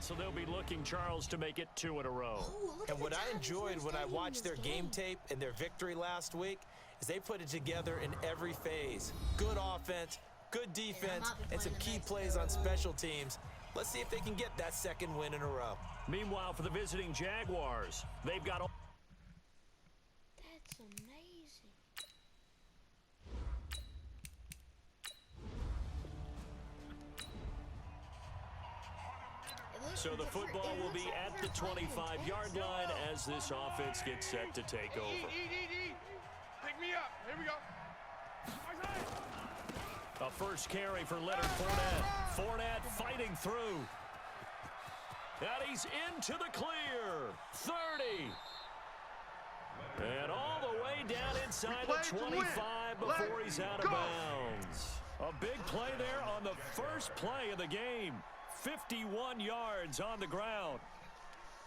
so they'll be looking, Charles, to make it 2 in a row. And what I enjoyed when I watched their game tape and their victory last week is they put it together in every phase. Good offense, good defense, and some key plays on special teams. Let's see if they can get that second win in a row. Meanwhile, for the visiting Jaguars, they've got... That's amazing. So the football will be at the 25-yard line as this offense gets set to take over. Pick me up. Here we go. A first carry for Leonard Fournette. Fournette fighting through. And he's into the clear. 30. And all the way down inside the 25 before he's out of bounds. A big play there on the first play of the game. 51 yards on the ground.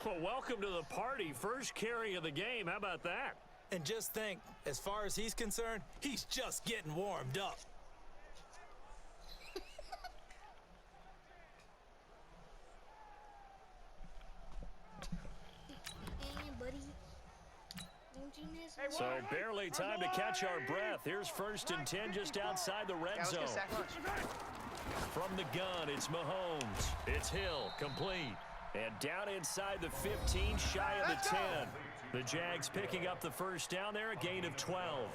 Well, welcome to the party. First carry of the game. How about that? And just think, as far as he's concerned, he's just getting warmed up. So barely time to catch our breath. Here's 1st and 10 just outside the red zone. From the gun, it's Mahomes. It's Hill, complete. And down inside the 15, shy of the 10. The Jags picking up the first down there, a gain of 12.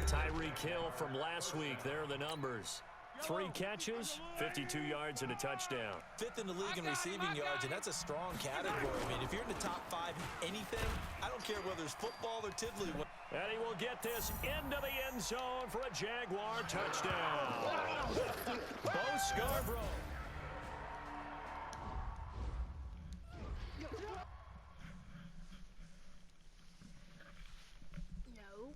Tyreek Hill from last week, there are the numbers. 3 catches, 52 yards, and a touchdown. 5th in the league in receiving yards, and that's a strong category. I mean, if you're in the top 5 in anything, I don't care whether it's football or tiddly. And he will get this into the end zone for a Jaguar touchdown. Bo Scarborough. No.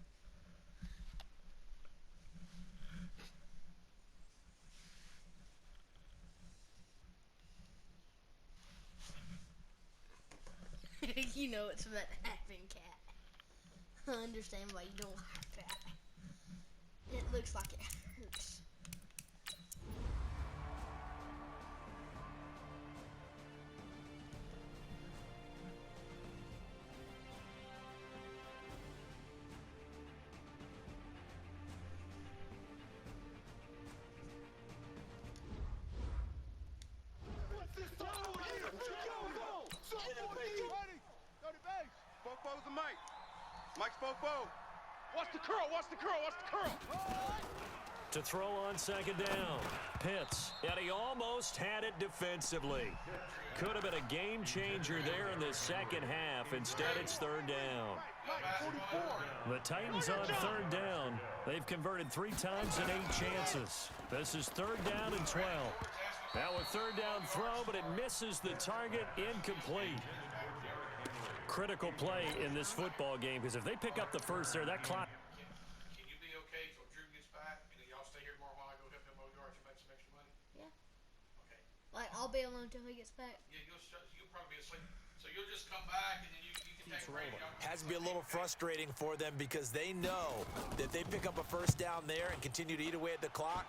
You know it's about to happen, Cat. I understand why you don't like that. It looks like it hurts. Spopo's the Mike. Mike Spopo. Watch the curl, watch the curl, watch the curl. To throw on 2nd down. Pitts, and he almost had it defensively. Could have been a game changer there in the second half. Instead, it's 3rd down. The Titans on 3rd down. They've converted 3 times in 8 chances. This is 3rd down and 12. Now a 3rd down throw, but it misses the target, incomplete. Critical play in this football game, because if they pick up the first there, that clock. Can you be okay till Drew gets back, and then y'all stay here tomorrow while I go help him mow yards and make some extra money? Yeah. Okay. Like, I'll be alone until he gets back. Yeah, you'll probably be asleep. So you'll just come back, and then you can take a break. Has to be a little frustrating for them because they know that if they pick up a first down there and continue to eat away at the clock,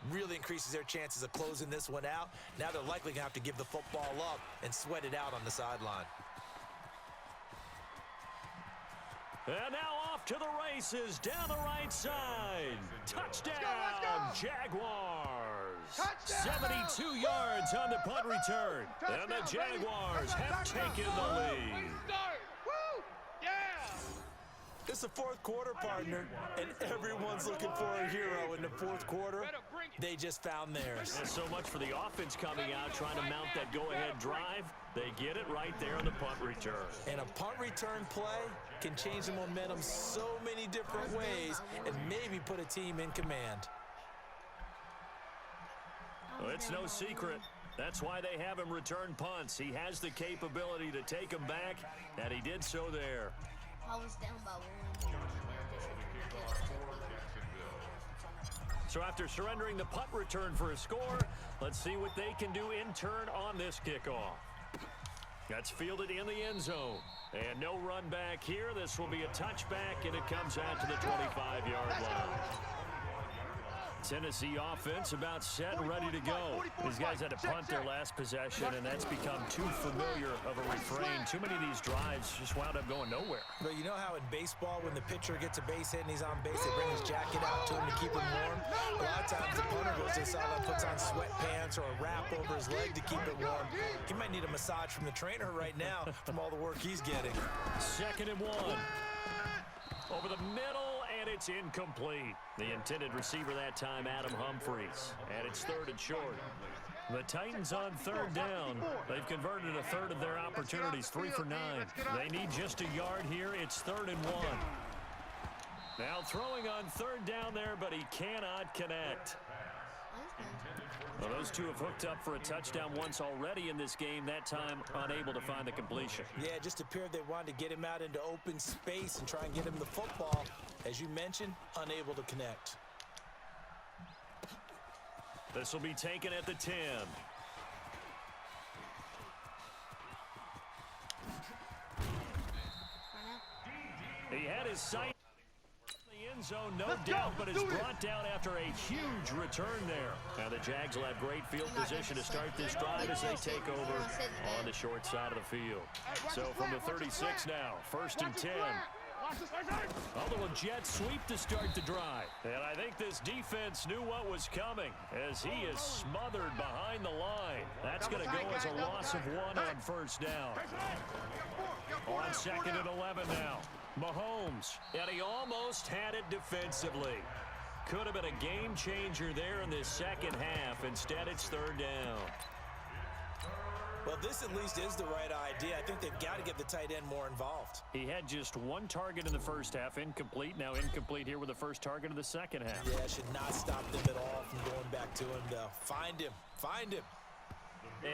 really increases their chances of closing this one out. Now they're likely going to have to give the football up and sweat it out on the sideline. And now off to the races down the right side. Touchdown, let's go. Jaguars. Touchdown. 72 yards on the punt return. And the Jaguars have taken the lead. Woo! Yeah! It's the 4th quarter, partner, and everyone's looking for a hero in the 4th quarter. They just found theirs. And so much for the offense coming out, trying to mount that go-ahead drive. They get it right there on the punt return. And a punt return play can change the momentum so many different ways and maybe put a team in command. Well, it's no secret. That's why they have him return punts. He has the capability to take them back, and he did so there. I was down by 1. So after surrendering the punt return for a score, let's see what they can do in turn on this kickoff. That's fielded in the end zone. And no run back here. This will be a touchback, and it comes out to the 25-yard line. Tennessee offense about set and ready to go. These guys had to punt their last possession, and that's become too familiar of a refrain. Too many of these drives just wound up going nowhere. Well, you know how in baseball, when the pitcher gets a base hit and he's on base, they bring his jacket out to him to keep him warm? A lot of times the punter goes to the sideline, puts on sweatpants or a wrap over his leg to keep it warm. He might need a massage from the trainer right now from all the work he's getting. 2nd and 1. Over the middle, and it's incomplete. The intended receiver that time, Adam Humphries. And it's 3rd and short. The Titans on 3rd down. They've converted a third of their opportunities, 3 for 9. They need just a yard here. It's 3rd and 1. Now throwing on 3rd down there, but he cannot connect. Well, those two have hooked up for a touchdown once already in this game, that time unable to find the completion. Yeah, it just appeared they wanted to get him out into open space and try and get him the football. As you mentioned, unable to connect. This will be taken at the 10. He had his sight in the end zone, no doubt, but is brought down after a huge return there. Now the Jags will have great field position to start this drive as they take over on the short side of the field. So from the 36 now, 1st and 10. A little jet sweep to start the drive. And I think this defense knew what was coming as he is smothered behind the line. That's going to go as a loss of 1 on 1st down. On 2nd and 11 now. Mahomes, and he almost had it defensively. Could have been a game changer there in this 2nd half. Instead, it's 3rd down. Well, this at least is the right idea. I think they've got to get the tight end more involved. He had just 1 target in the 1st half, incomplete. Now incomplete here with the 1st target of the 2nd half. Yeah, should not stop them at all from going back to him, though. Find him. Find him.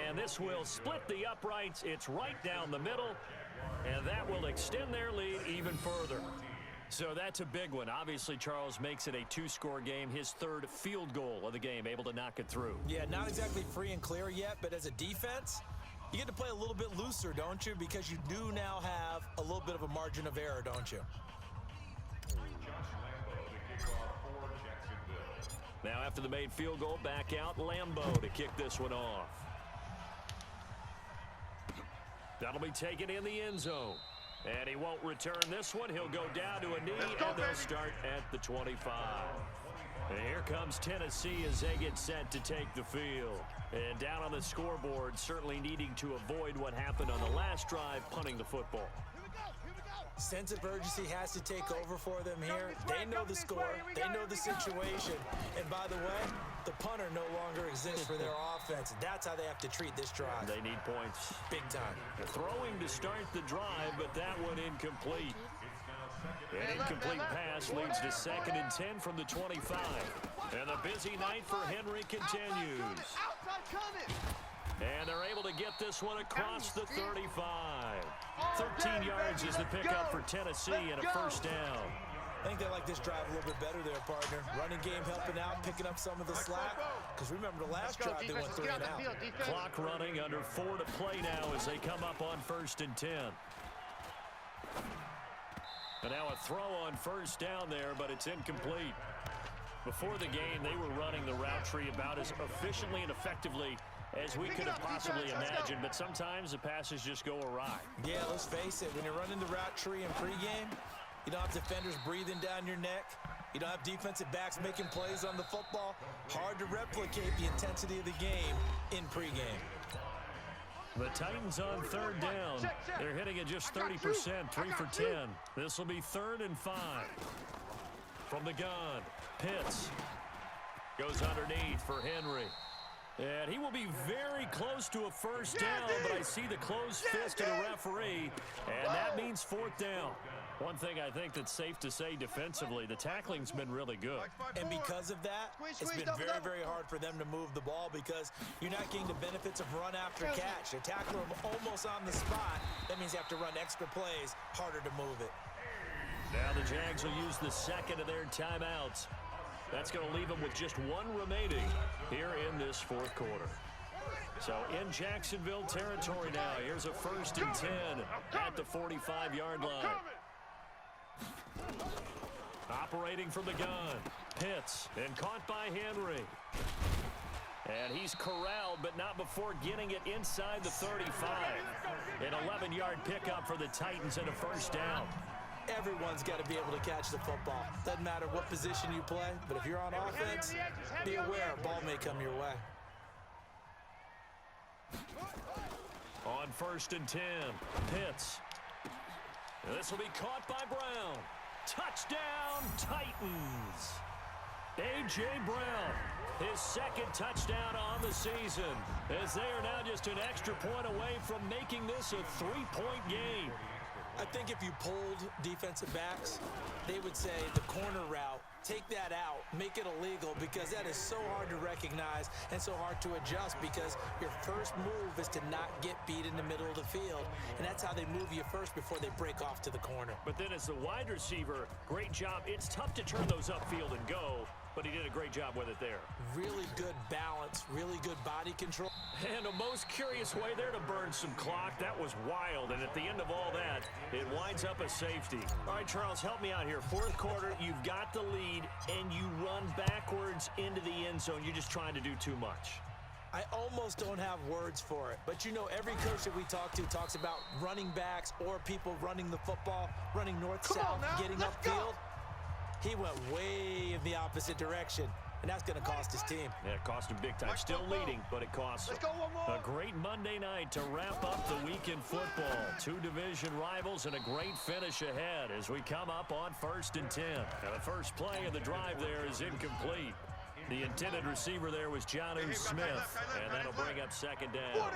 And this will split the uprights. It's right down the middle, and that will extend their lead even further. So that's a big one. Obviously, Charles makes it a 2-score game. His 3rd field goal of the game, able to knock it through. Yeah, not exactly free and clear yet, but as a defense, you get to play a little bit looser, don't you? Because you do now have a little bit of a margin of error, don't you? Now after the made field goal, back out Lambeau to kick this one off. That'll be taken in the end zone. And he won't return this one. He'll go down to a knee, and they'll start at the 25. And here comes Tennessee as they get set to take the field. And down on the scoreboard, certainly needing to avoid what happened on the last drive, punting the football. Sense of urgency has to take over for them here. They know the score. They know the situation. And by the way, the punter no longer exists for their offense. That's how they have to treat this drive. They need points. Big time. They're throwing to start the drive, but that one incomplete. An incomplete pass leads to 2nd and 10 from the 25. And the busy night for Henry continues. And they're able to get this one across the 35. 13 yards is the pickup for Tennessee and a 1st down. I think they like this drive a little bit better there, partner. Running game helping out, picking up some of the slack. Because remember the last drive they went 3 and out. Clock running, under 4 to play now as they come up on 1st and 10. And now a throw on 1st down there, but it's incomplete. Before the game, they were running the route tree about as efficiently and effectively as we could have possibly imagined, but sometimes the passes just go awry. Yeah, let's face it, when you're running the route tree in pregame, you don't have defenders breathing down your neck. You don't have defensive backs making plays on the football. Hard to replicate the intensity of the game in pregame. The Titans on 3rd down. They're hitting at just 30%, 3 for 10. This will be 3rd and 5. From the gun, Pitts goes underneath for Henry. And he will be very close to a 1st down, but I see the closed fist of the referee, and that means 4th down. One thing I think that's safe to say defensively, the tackling's been really good. And because of that, it's been very, very hard for them to move the ball because you're not getting the benefits of run after catch. They tackle them almost on the spot. That means you have to run extra plays, harder to move it. Now the Jags will use the 2nd of their timeouts. That's going to leave them with just 1 remaining here in this 4th quarter. So in Jacksonville territory now, here's a 1st and 10 at the 45-yard line. Operating from the gun. Pitts, and caught by Henry. And he's corralled, but not before getting it inside the 35. An 11-yard pickup for the Titans and a first down. Everyone's got to be able to catch the football. Doesn't matter what position you play, but if you're on offense, be aware a ball may come your way. On 1st and 10, Pitts. This will be caught by Brown. Touchdown, Titans. A.J. Brown, his second touchdown on the season, as they are now just an extra point away from making this a 3-point game. I think if you polled defensive backs, they would say the corner route, take that out, make it illegal, because that is so hard to recognize and so hard to adjust, because your first move is to not get beat in the middle of the field, and that's how they move you first before they break off to the corner. But then as the wide receiver, great job. It's tough to turn those upfield and go, but he did a great job with it there. Really good balance, really good body control. And a most curious way there to burn some clock. That was wild, and at the end of all that, it winds up a safety. All right, Charles, help me out here. Fourth quarter, you've got the lead, and you run backwards into the end zone. You're just trying to do too much. I almost don't have words for it, but you know, every coach that we talk to talks about running backs or people running the football, running north-south, getting upfield. He went way in the opposite direction, and that's going to cost his team. Yeah, it cost him big time. Still leading, but it costs him. A great Monday night to wrap up the week in football. Two division rivals and a great finish ahead as we come up on 1st and 10. Now, the first play of the drive there is incomplete. The intended receiver there was Jonnu Smith, and that'll bring up 2nd down.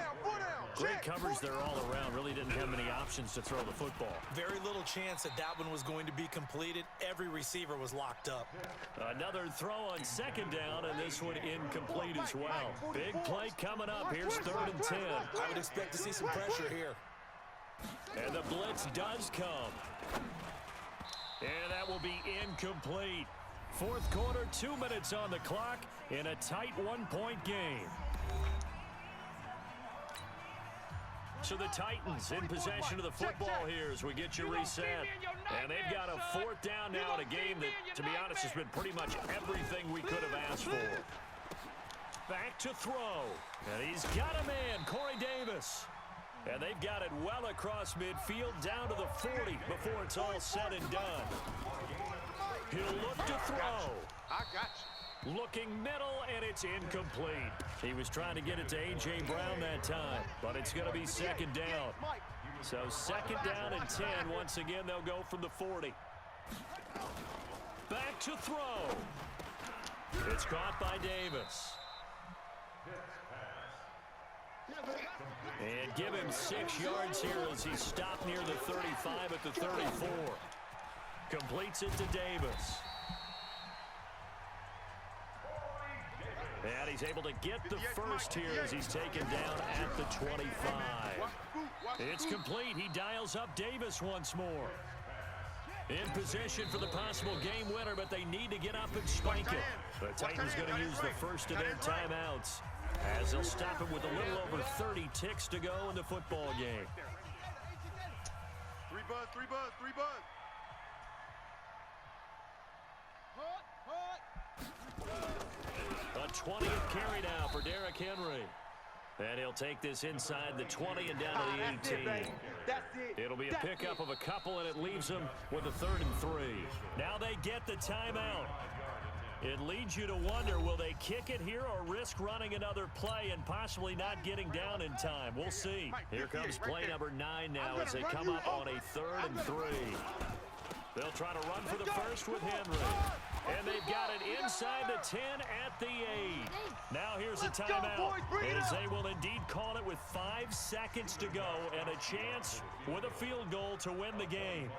Great coverage there all around. Really didn't have many options to throw the football. Very little chance that that one was going to be completed. Every receiver was locked up. Another throw on 2nd down, and this one incomplete as well. Big play coming up. Here's 3rd and 10. I would expect to see some pressure here. And the blitz does come. And that will be incomplete. Fourth quarter, 2 minutes on the clock in a tight 1-point game. So the Titans in possession of the football here as we get you reset. And they've got a 4th down now in a game that, to be honest, has been pretty much everything we could have asked for. Back to throw. And he's got a man, Corey Davis. And they've got it well across midfield down to the 40 before it's all said and done. He'll look to throw. I got you. Looking middle, and it's incomplete. He was trying to get it to A.J. Brown that time, but it's going to be 2nd down. So 2nd down and 10. Once again, they'll go from the 40. Back to throw. It's caught by Davis. And give him 6 yards here as he stopped near the 35 at the 34. Completes it to Davis. And he's able to get the first here as he's taken down at the 25. It's complete. He dials up Davis once more. In position for the possible game winner, but they need to get up and spike it. The Titans going to use the first of their timeouts as they'll stop it with a little over 30 ticks to go in the football game. 3 buzz, 3 buzz, 3 buzz. A 20th carry now for Derrick Henry. And he'll take this inside the 20 and down to the 18. It'll be a pickup of a couple, and it leaves them with a 3rd and 3. Now they get the timeout. It leads you to wonder, will they kick it here or risk running another play and possibly not getting down in time? We'll see. Here comes play number 9 now as they come up on a 3rd and 3. They'll try to run for the first with Henry. And they've got it inside the 10 at the 8. Now here's a timeout. As they will indeed call it with 5 seconds to go and a chance with a field goal to win the game.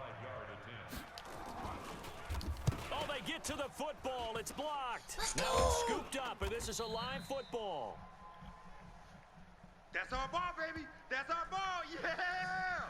Oh, they get to the football. It's blocked. Now it's scooped up, and this is a live football. That's our ball, baby. That's our ball. Yeah!